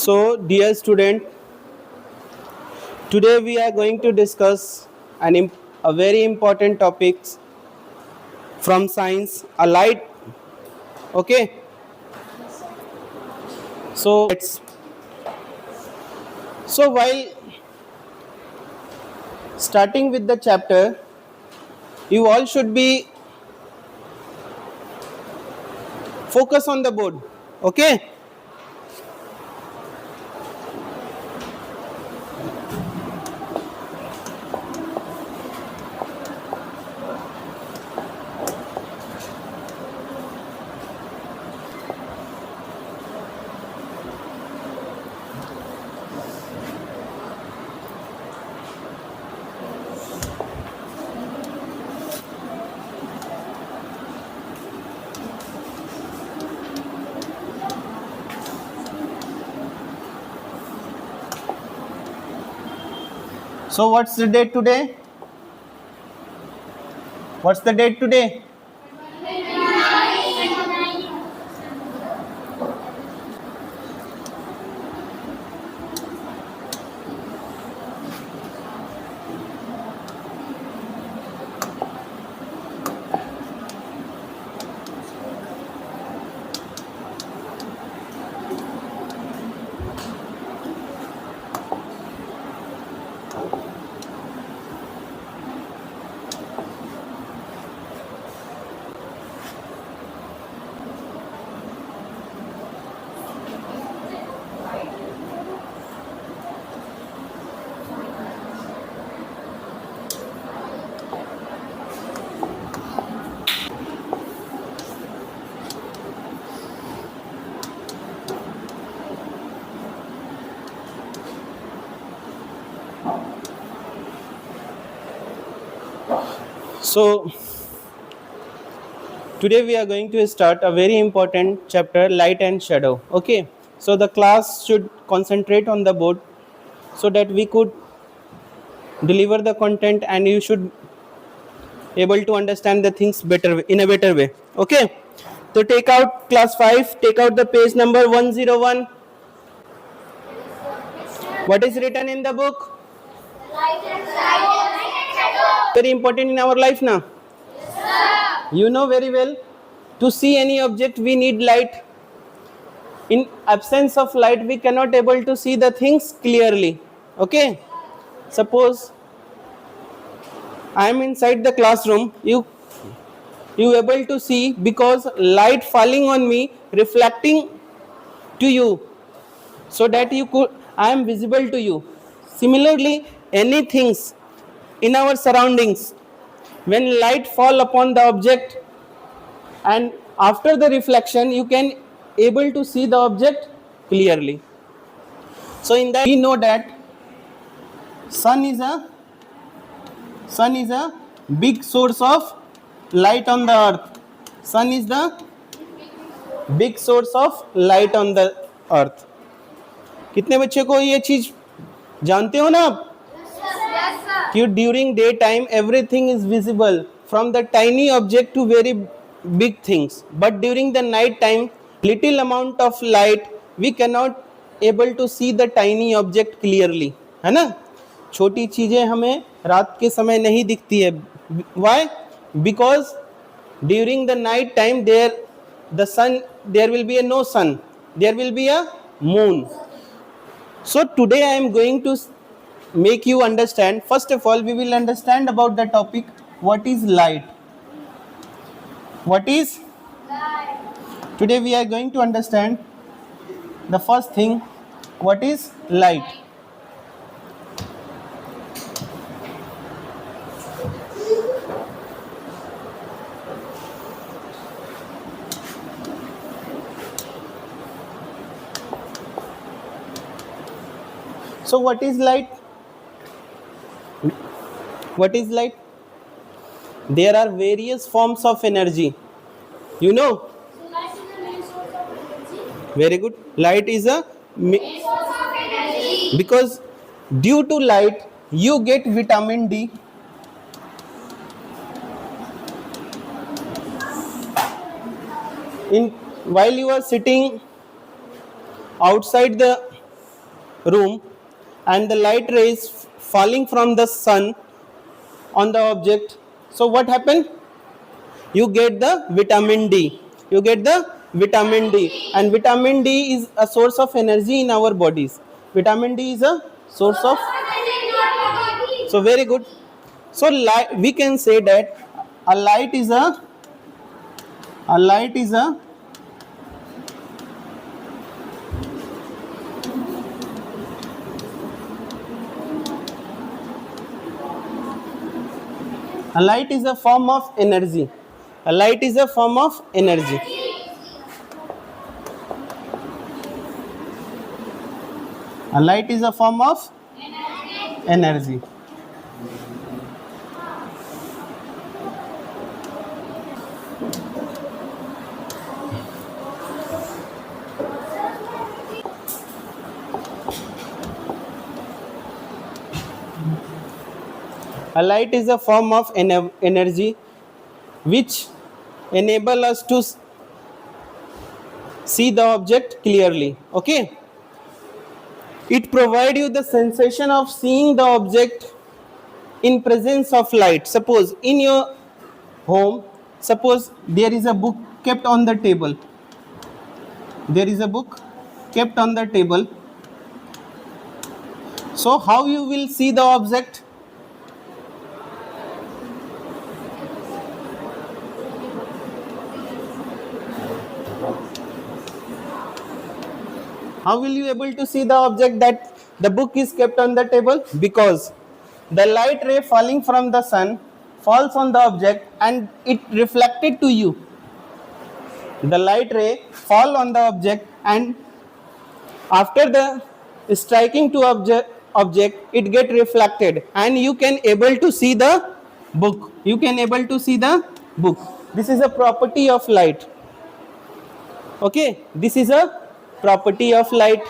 So, dear student, today we are going to discuss a very important topic from science, a light. Okay, so while starting with the chapter, you all should be focus on the board. Okay. So what's the date today? What's the date today? So today we are going to start a very important chapter, light and shadow. Okay, so the class should concentrate on the board so that we could deliver the content and you should able to understand the things better in a better way. Okay, so take out class 5, take out the page number 101. What is written in the book? Very important in our life now. You know very well, to see any object we need light. In absence of light we cannot able to see the things clearly. Okay, suppose I am inside the classroom, you able to see because light falling on me, reflecting to you, so that I am visible to you. Similarly, any things in our surroundings, when light fall upon the object and after the reflection you can able to see the object clearly. So in that we know that sun is a big source of light on the earth. Sun is the big source of light on the earth. कितने बच्चे को ये चीज जानते हो ना आप? कि during daytime everything is visible from the tiny object to very big things, but during the night time little amount of light we cannot able to see the tiny object clearly, है ना? छोटी चीजें हमें रात के समय नहीं दिखती है. Why? Because during the night time there will be no sun, there will be a moon. So today I am going to make you understand. First of all, we will understand about the topic, what is light. What is light? Today we are going to understand the first thing, what is light. So what is light? What is light? There are various forms of energy. You know? So light is the main source of energy. Very good. Light is a Main source of energy. because due to light you get vitamin D. While you are sitting outside the room and the light rays falling from the sun on the object, so what happened? You get the vitamin D. You get the vitamin D, and vitamin D is a source of energy in our bodies. Vitamin D is a source of, so very good. So light, we can say that a light is a light is a light is a form of energy. A light is a form of energy. A light is a form of energy. A light is a form of energy which enable us to see the object clearly. Okay, it provide you the sensation of seeing the object in presence of light. Suppose in your home, suppose there is a book kept on the table. There is a book kept on the table. So how you will see the object? How will you able to see the object that the book is kept on the table? Because the light ray falling from the sun falls on the object and it reflected to you. The light ray fall on the object and after the striking to object it get reflected and you can able to see the book. You can able to see the book. This is a property of light. Okay, this is a property of light.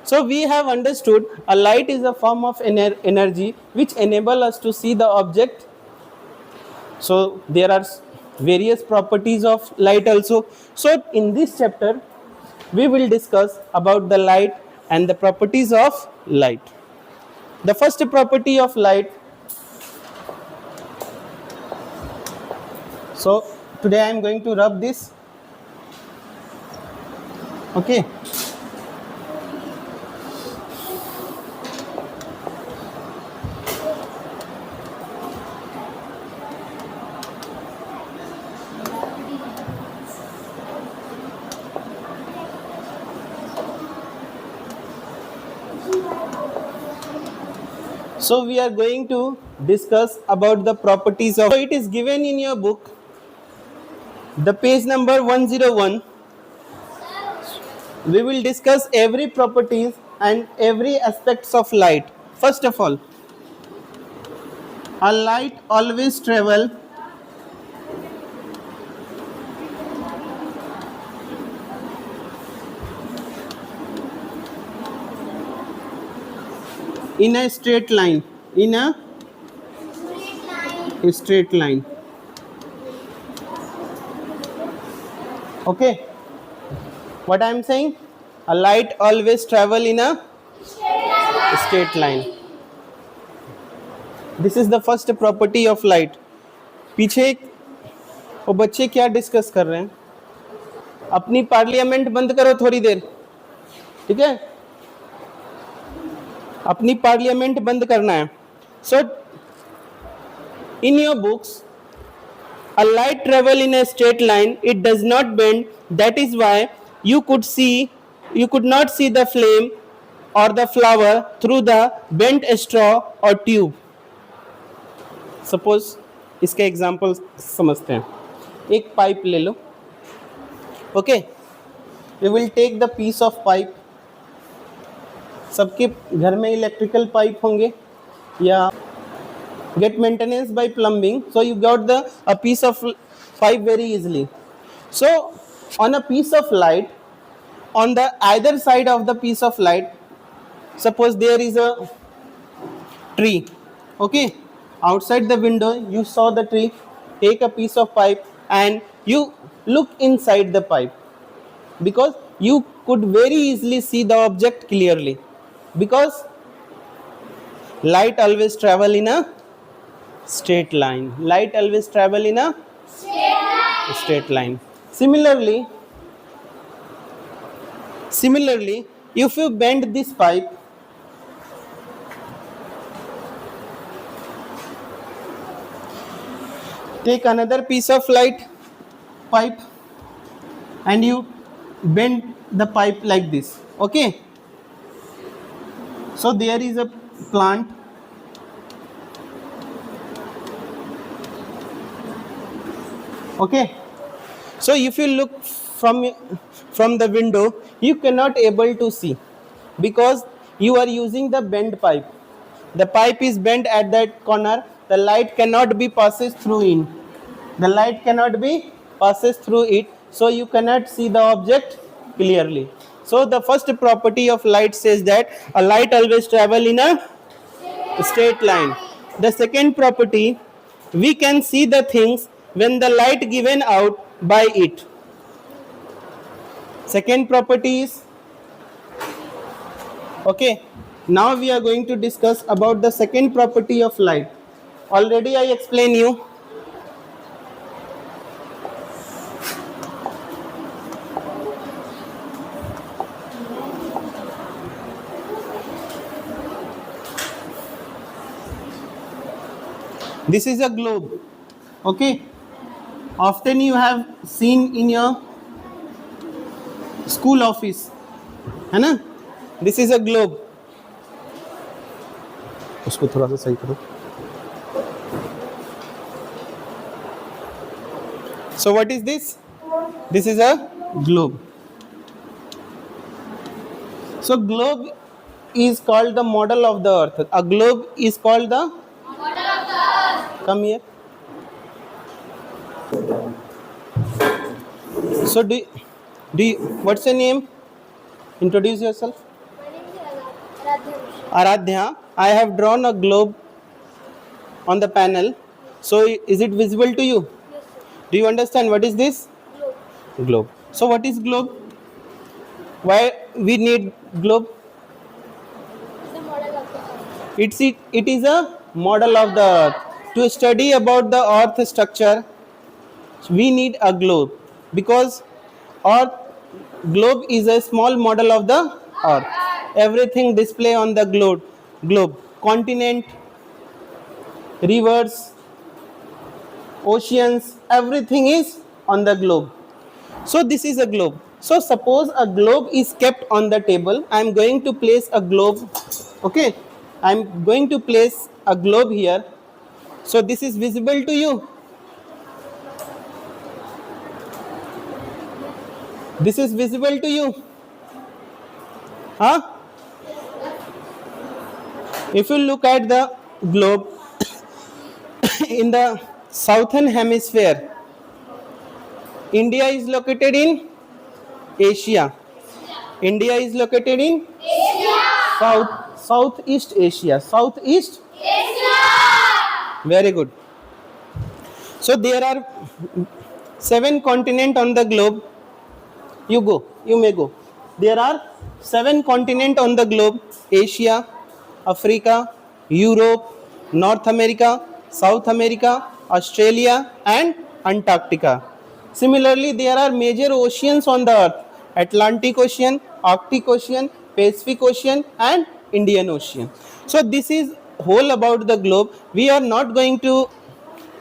So we have understood a light is a form of energy which enable us to see the object. So there are various properties of light also. So in this chapter we will discuss about the light and the properties of light. The first property of light. So today I am going to rub this. Okay. So we are going to discuss about the properties of. So it is given in your book, the page number 101. We will discuss every properties and every aspects of light. First of all, a light always travel in a straight line. In a straight line. Okay. What I am saying? A light always travel in a straight line. This is the first property of light. पीछे वो बच्चे क्या discuss कर रहे हैं? अपनी parliament बंद करो थोड़ी देर, ठीक है? अपनी पार्लियामेंट बंद करना है. So in your books, a light travel in a straight line. It does not bend. That is why you could not see the flame or the flower through the bent straw or tube. Suppose इसके example समझते हैं. एक pipe ले लो. Okay, we will take the piece of pipe. सबके घर में electrical pipe होंगे या get maintenance by plumbing, so you got a piece of pipe very easily. So on a piece of light, on the either side of the piece of light, suppose there is a tree. Okay, outside the window you saw the tree. Take a piece of pipe and you look inside the pipe, because you could very easily see the object clearly. Because light always travel in a straight line. Light always travel in a straight line. Similarly, if you bend this pipe, take another piece of light pipe and you bend the pipe like this. Okay. So there is a plant. Okay. So if you look from the window, you cannot able to see because you are using the bent pipe. The pipe is bent at that corner. The light cannot be passes through in. The light cannot be passes through it, so you cannot see the object clearly. So the first property of light says that a light always travel in a straight line. The second property, we can see the things when the light given out by it. Second property is, okay, now we are going to discuss about the second property of light. Already I explained you. This is a globe. Okay. Often you have seen in your school office, है ना? This is a globe. उसको थोड़ा सा सही करो. So what is this? This is a globe. So globe is called the model of the earth. A globe is called the Model of the earth. come here. So do you, what's your name? Introduce yourself. My name is Aradhya. Aradhya. I have drawn a globe on the panel. So is it visible to you? Yes, sir. Do you understand what is this? Globe. Globe. So what is globe? Why we need globe? The model of the earth. It is a model of the earth. To study about the earth structure, we need a globe because earth globe is a small model of the earth. Everything display on the globe. Continent, rivers, oceans, everything is on the globe. So this is a globe. So suppose a globe is kept on the table. I am going to place a globe. Okay, I am going to place a globe here. So this is visible to you. This is visible to you. Huh? If you look at the globe in the southern hemisphere, India is located in Asia. India is located in Southeast Asia. Southeast Asia. Very good. So there are 7 continents on the globe. You go. You may go. There are 7 continents on the globe: Asia, Africa, Europe, North America, South America, Australia, and Antarctica. Similarly, there are major oceans on the earth: Atlantic Ocean, Arctic Ocean, Pacific Ocean, and Indian Ocean. So this is whole about the globe. We are not going to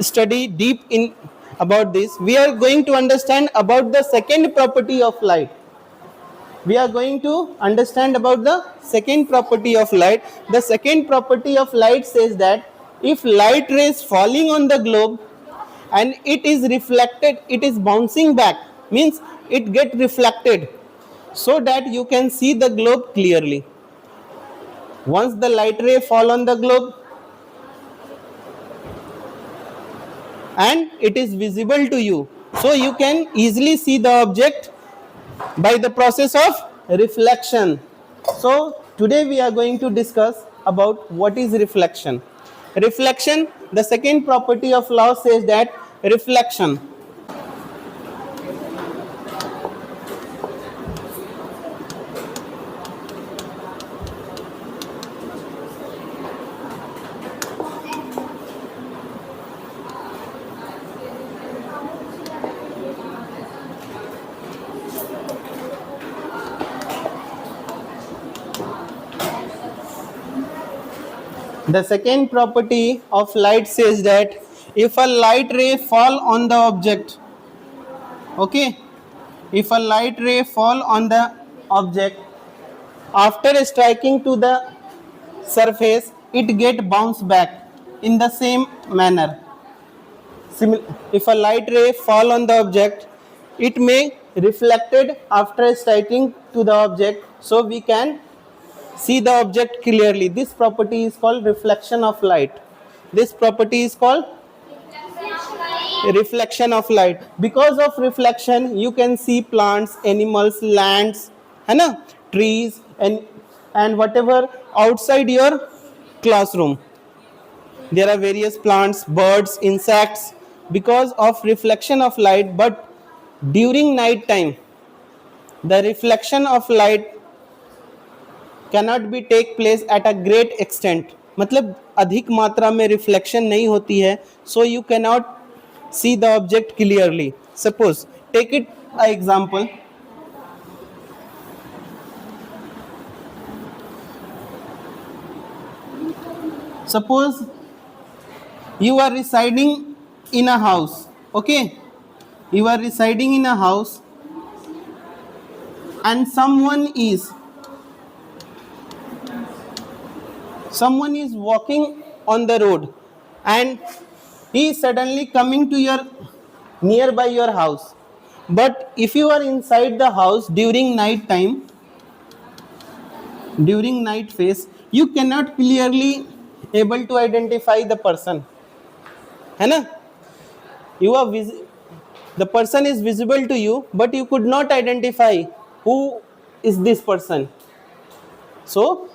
study deep in about this. We are going to understand about the second property of light. We are going to understand about the second property of light. The second property of light says that if light rays falling on the globe and it is reflected, it is bouncing back, means it get reflected, so that you can see the globe clearly. Once the light ray fall on the globe and it is visible to you, so you can easily see the object by the process of reflection. So today we are going to discuss about what is reflection. Reflection, the second property of law says that reflection The second property of light says that if a light ray fall on the object, okay, if a light ray fall on the object, after striking to the surface, it get bounced back in the same manner. If a light ray fall on the object, it may reflected after striking to the object, so we can see the object clearly. This property is called reflection of light. This property is called reflection of light. Because of reflection, you can see plants, animals, lands, है ना, trees, and whatever outside your classroom. There are various plants, birds, insects, because of reflection of light. But during night time, the reflection of light cannot be take place at a great extent. मतलब अधिक मात्रा में reflection नहीं होती है, so you cannot see the object clearly. Suppose, take it an example. Suppose you are residing in a house, okay? You are residing in a house and someone is walking on the road and he is suddenly coming to your nearby your house. But if you are inside the house during night time, during night phase, you cannot clearly able to identify the person, है ना? The person is visible to you, but you could not identify who is this person. So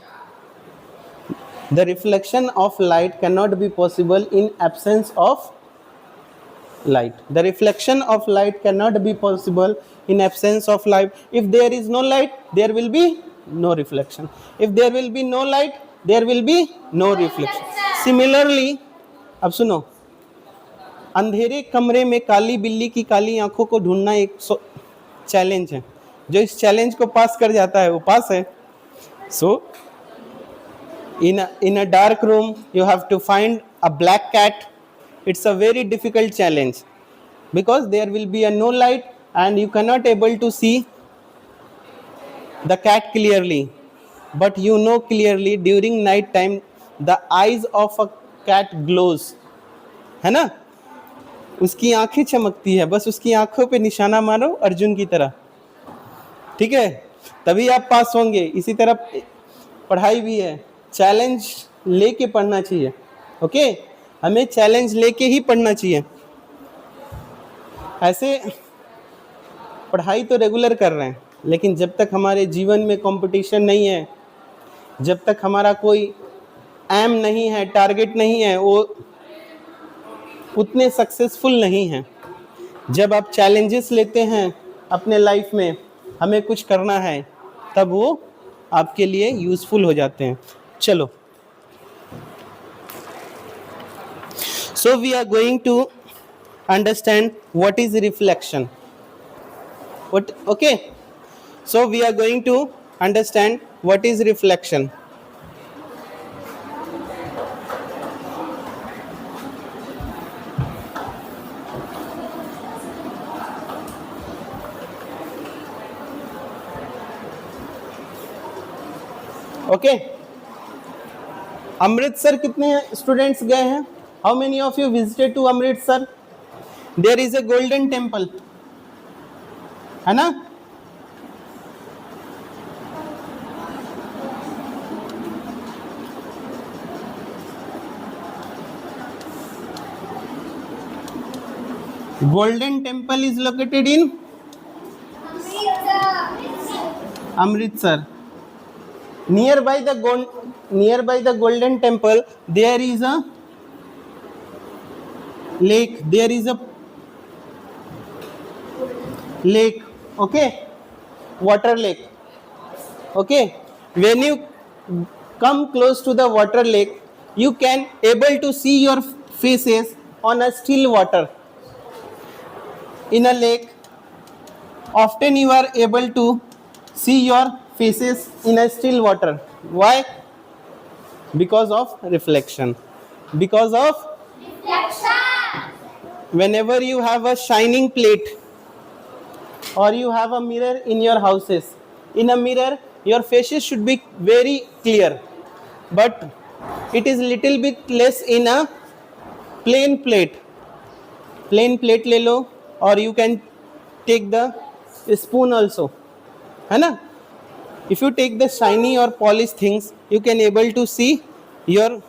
the reflection of light cannot be possible in absence of light. The reflection of light cannot be possible in absence of light. If there is no light, there will be no reflection. If there will be no light, there will be no reflection. Similarly, अब सुनो, अंधेरे कमरे में काली बिल्ली की काली आंखों को ढूंढना एक चैलेंज है. जो इस चैलेंज को पास कर जाता है वो पास है. So in a dark room you have to find a black cat. It's a very difficult challenge because there will be a no light and you cannot able to see the cat clearly. But you know clearly during night time the eyes of a cat glows, है ना? उसकी आंखें चमकती है. बस उसकी आंखों पे निशाना मारो अर्जुन की तरह, ठीक है, तभी आप पास होंगे. इसी तरह पढ़ाई भी है, चैलेंज लेके पढ़ना चाहिए. ओके, हमें चैलेंज लेके ही पढ़ना चाहिए. ऐसे पढ़ाई तो रेगुलर कर रहे हैं, लेकिन जब तक हमारे जीवन में कंपटीशन नहीं है, जब तक हमारा कोई एम नहीं है, टारगेट नहीं है, वो उतने सक्सेसफुल नहीं हैं. जब आप चैलेंजेस लेते हैं अपने लाइफ में, हमें कुछ करना है, तब वो आपके लिए यूजफुल हो जाते हैं. चलो, so we are going to understand what is reflection. Okay, so we are going to understand what is reflection. Okay, Amritsar कितने स्टूडेंट्स गए हैं? How many of you visited to Amritsar? There is a Golden Temple, है ना? Golden Temple is located in Amritsar. Nearby the golden temple there is a lake. There is a lake, okay, water lake. Okay, when you come close to the water lake, you can able to see your faces on a still water. In a lake, often you are able to see your faces in a still water. Why? Because of reflection. Because of whenever you have a shining plate or you have a mirror in your houses, in a mirror your faces should be very clear, but it is little bit less in a plain plate. Plain plate ले लो, or you can take the spoon also, है ना? If you take the shiny or polished things, you can able to see your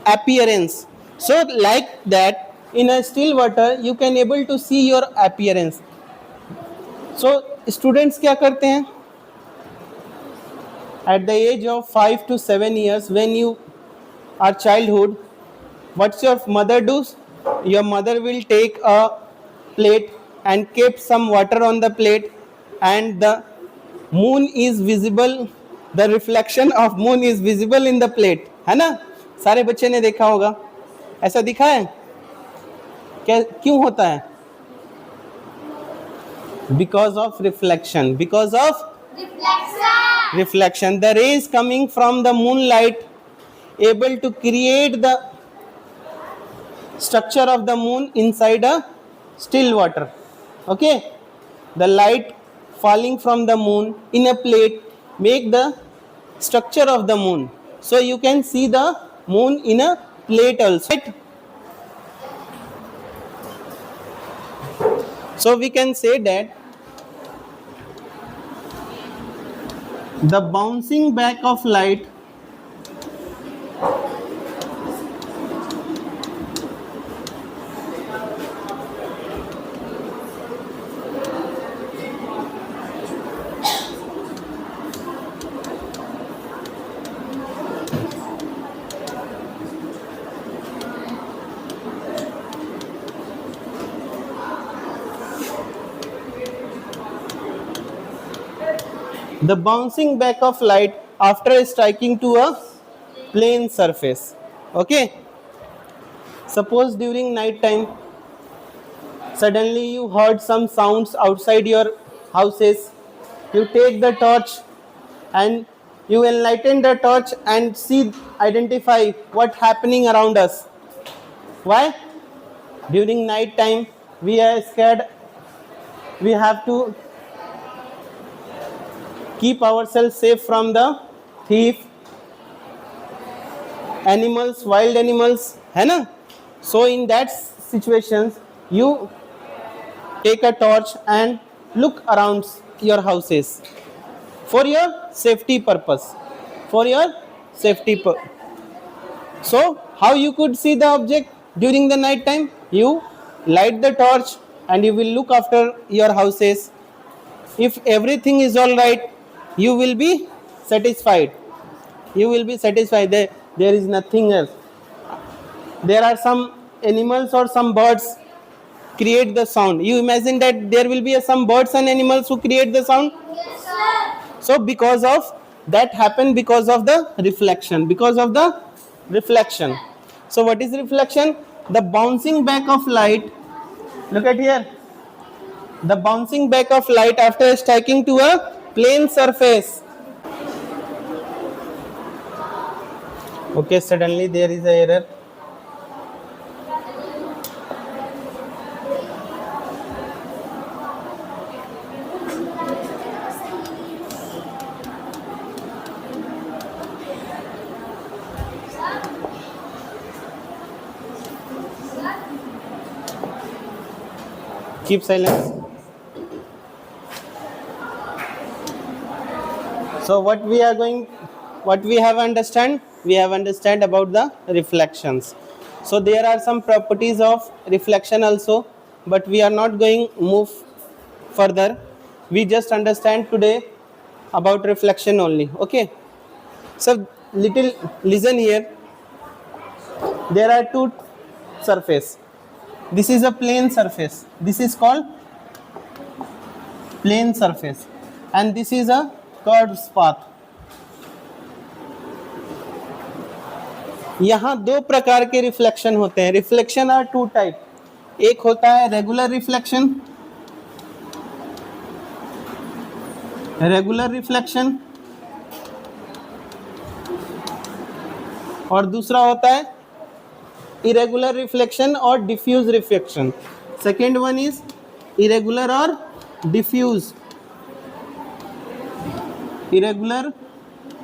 appearance. So like that, in a still water you can able to see your appearance. So students क्या करते हैं? At the age of 5 to 7 years, when you are childhood, what's your mother do? Your mother will take a plate and keep some water on the plate, and the moon is visible, the reflection of moon is visible in the plate, है ना? सारे बच्चे ने देखा होगा, ऐसा दिखा है क्या? क्यों होता है? Because of reflection. Because of reflection, the rays coming from the moonlight able to create the structure of the moon inside a still water. Okay, the light falling from the moon in a plate make the structure of the moon, so you can see the moon in a plate also, right? So we can say that the bouncing back of light the bouncing back of light after striking to a plane surface. Okay, suppose during night time suddenly you heard some sounds outside your houses, you take the torch and you enlighten the torch and see, identify what happening around us. Why? During night time we are scared, we have to keep ourselves safe from the thief, animals, wild animals, है ना? So in that situations you take a torch and look around your houses for your safety purpose, for your safety so how you could see the object during the night time? You light the torch and you will look after your houses. If everything is all right, you will be satisfied. You will be satisfied. There is nothing else. There are some animals or some birds create the sound. You imagine that there will be some birds and animals who create the sound. Yes, sir. So because of that happen, because of the reflection, because of the reflection. So what is reflection? The bouncing back of light. Look at here. The bouncing back of light after striking to a plane surface. Okay, suddenly there is an error. Keep silence. So what we have understand? We have understand about the reflections. So there are some properties of reflection also, but we are not going move further. We just understand today about reflection only. Okay. So little listen here. There are two surface. This is a plane surface. This is called plane surface, and this is a curved path. यहाँ दो प्रकार के reflection होते हैं. Reflection are two type. एक होता है regular reflection. Regular reflection और दूसरा होता है irregular reflection और diffuse reflection. Second one is irregular और diffuse. Irregular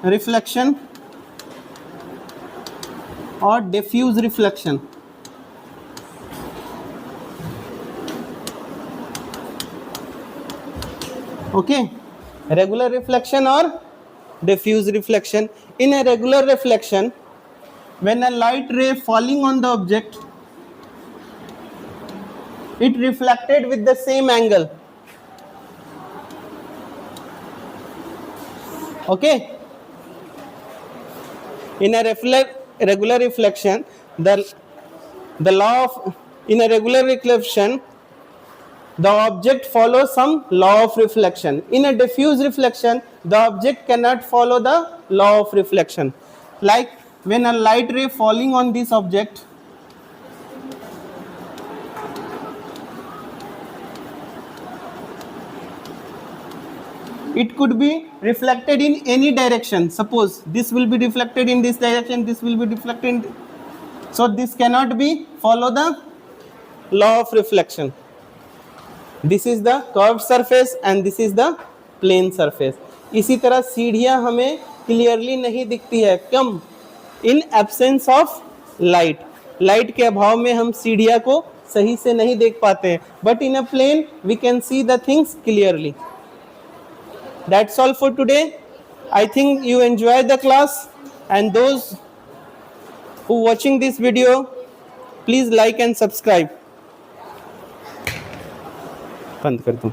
reflection और diffuse reflection. Okay, regular reflection or diffuse reflection. In a regular reflection, when a light ray falling on the object, it reflected with the same angle. Okay, in a regular reflection, the law of, in a regular reflection, the object follows some law of reflection. In a diffuse reflection, the object cannot follow the law of reflection. Like when a light ray falling on this object, it could be reflected in any direction. Suppose this will be reflected in this direction, this will be reflected in, so this cannot be follow the law of reflection. This is the curved surface and this is the plane surface. इसी तरह सीढ़ियाँ हमें clearly नहीं दिखती है, come in absence of light. Light के अभाव में हम सीढ़ियाँ को सही से नहीं देख पाते हैं, but in a plane we can see the things clearly. That's all for today. I think you enjoyed the class, and those who watching this video, please like and subscribe. बंद कर दूं.